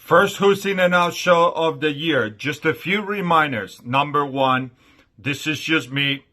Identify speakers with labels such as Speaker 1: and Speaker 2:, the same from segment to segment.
Speaker 1: First Who's In and Out show of the year. Just a few reminders. Number one, this is just me.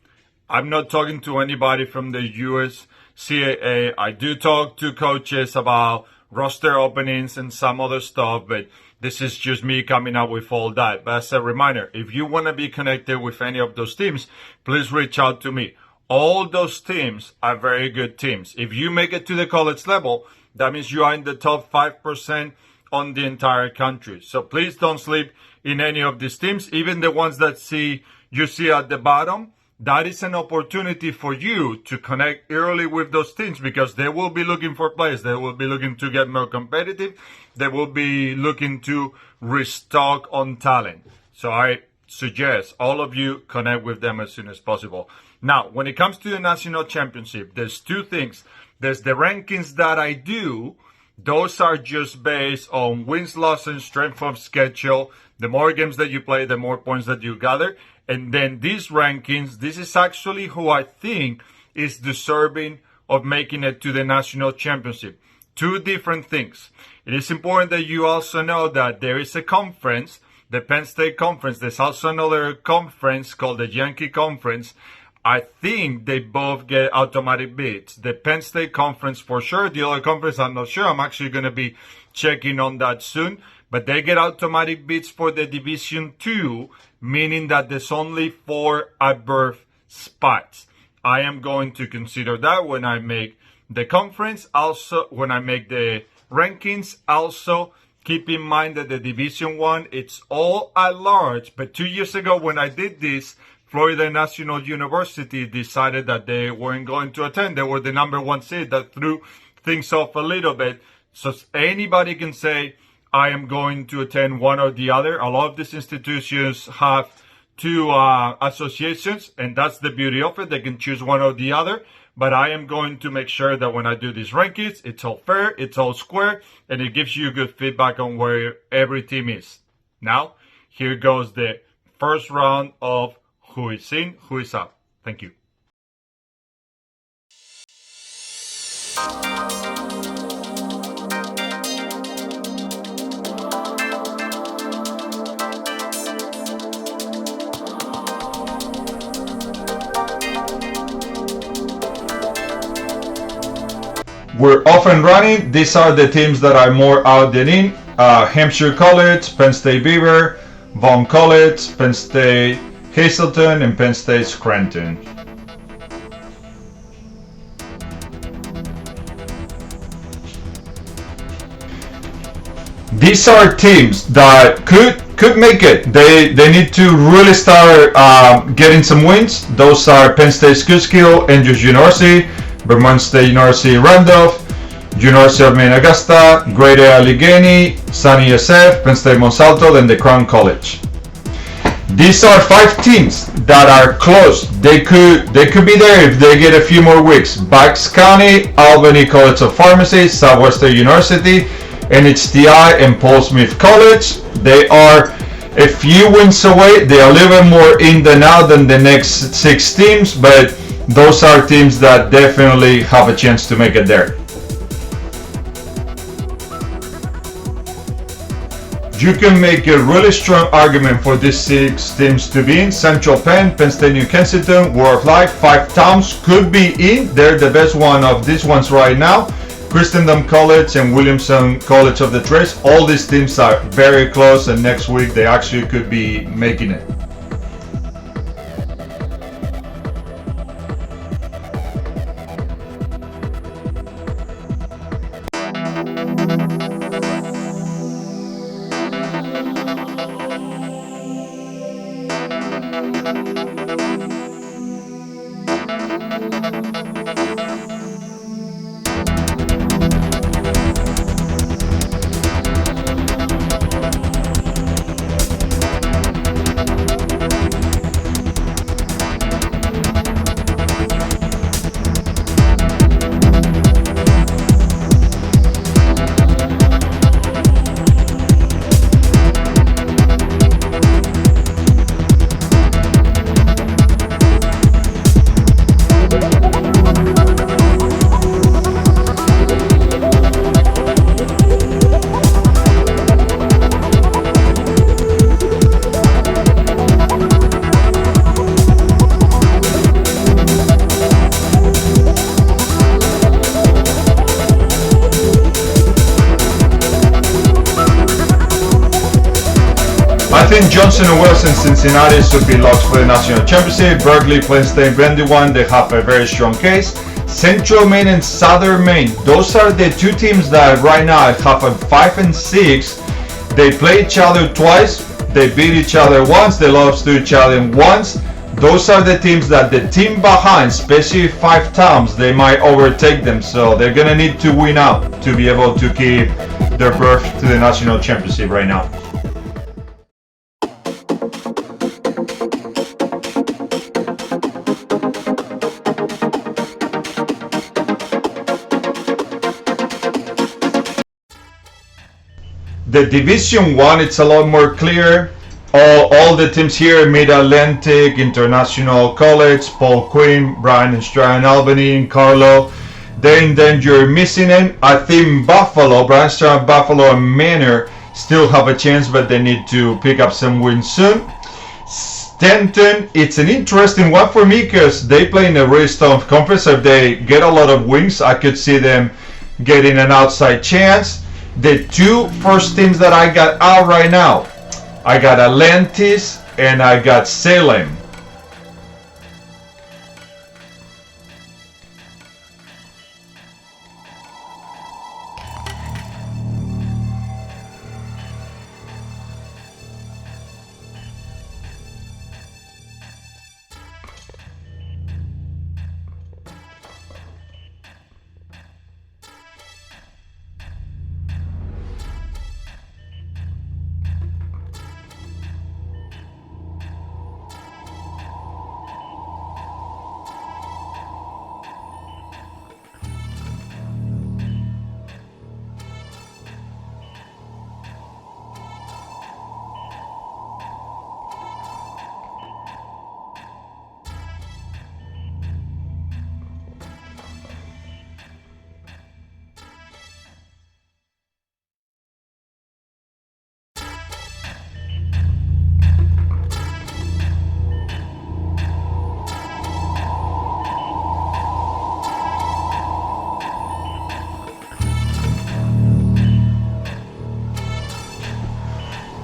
Speaker 1: I'm not talking to anybody from the USCAA. I do talk to coaches about roster openings and some other stuff, but this is just me coming up with all that. But as a reminder, if you want to be connected with any of those teams, please reach out to me. All those teams are very good teams. If you make it to the college level, that means you are in the top 5% on the entire country. So please don't sleep in any of these teams, even the ones that you see at the bottom. That is an opportunity for you to connect early with those teams because they will be looking for players. They will be looking to get more competitive. They will be looking to restock on talent. So I suggest all of you connect with them as soon as possible. Now, when it comes to the national championship, there's two things. There's the rankings that I do. Those are just based on wins, losses, strength of schedule. The more games that you play, the more points that you gather. And then these rankings, this is actually who I think is deserving of making it to the national championship. Two different things. It is important that you also know that there is a conference, the Penn State Conference. There's also another conference called the Yankee Conference. I think they both get automatic bids. The Penn State Conference for sure. The other conference, I'm not sure. I'm actually going to be checking on that soon. But they get automatic bids for the Division II, meaning that there's only 4 at-birth spots. I am going to consider that when I make the conference. Also, when I make the rankings, also keep in mind that the Division I, it's all at large. But 2 years ago when I did this, Florida National University decided that they weren't going to attend. They were the number 1 seed. That threw things off a little bit. So anybody can say, I am going to attend one or the other. A lot of these institutions have 2 associations, and that's the beauty of it. They can choose one or the other. But I am going to make sure that when I do these rankings, it's all fair, it's all square, and it gives you good feedback on where every team is. Now, here goes the first round of who is in, who is out. Thank you. We're off and running. These are the teams that are more out than in. Hampshire College, Penn State Beaver, Vaughn College, Penn State Hazelton, and Penn State Scranton. These are teams that could make it. They need to really start getting some wins. Those are Penn State Schuylkill, Andrews University, Vermont State University Randolph, University of Maine Augusta, Great Allegheny, Sun ESF, Penn State Monsalto, and the Crown College. These are 5 teams that are close. They could be there if they get a few more weeks. Bucks County, Albany College of Pharmacy, Southwestern University, NHTI, and Paul Smith College. They are a few wins away. They are a little bit more in than out than the next 6 teams, but those are teams that definitely have a chance to make it there. You can make a really strong argument for these 6 teams to be in. Central Penn, Penn State New Kensington, World of Life, 5 towns could be in. They're the best one of these ones right now. Christendom College and Williamson College of the Trades. All these teams are very close, and next week they actually could be making it. I think Johnson and Wales and Cincinnati should be locked for the national championship. Berkeley, Plain State, Brandywine, they have a very strong case. Central Maine and Southern Maine, those are the two teams that right now have a 5 and 6. They play each other twice. They beat each other once. They lost to each other once. Those are the teams that the team behind, especially 5 times, they might overtake them. So they're gonna need to win out to be able to keep their berth to the national championship right now. The Division 1, it's a lot more clear. All the teams here, Mid-Atlantic, International College, Paul Quinn, Brian and Strand, Albany, and Carlo, they're in danger of missing it. I think Buffalo, Brian Strand, Buffalo, and Manor still have a chance, but they need to pick up some wins soon. Stanton, it's an interesting one for me because they play in a really strong conference. If they get a lot of wins, I could see them getting an outside chance. The 2 first teams that I got out right now, I got Atlantis and I got Salem.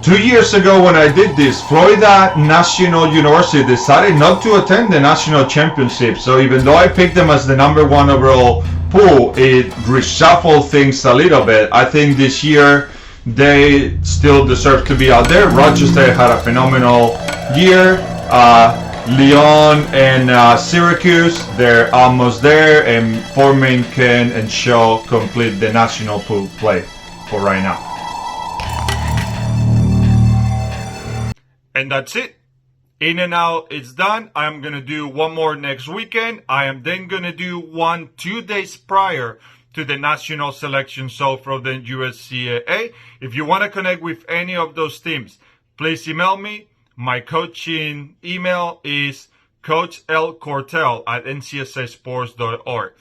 Speaker 1: 2 years ago when I did this, Florida National University decided not to attend the national championship. So even though I picked them as the #1 overall pool, it reshuffled things a little bit. I think this year they still deserve to be out there. Rochester had a phenomenal year. Lyon and Syracuse, they're almost there, and Fort Wayne, Kent, and Shaw complete the national pool play for right now. And that's it. In and out, it's done. I'm going to do one more next weekend. I am then going to do one 2 days prior to the national selection show from the USCAA. If you want to connect with any of those teams, please email me. My coaching email is coachlcortel@ncsasports.org.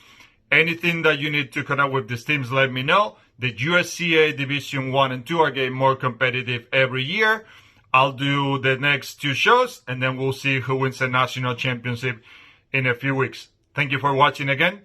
Speaker 1: Anything that you need to connect with these teams, let me know. The USCAA Division 1 and 2 are getting more competitive every year. I'll do the next 2 shows, and then we'll see who wins the national championship in a few weeks. Thank you for watching again.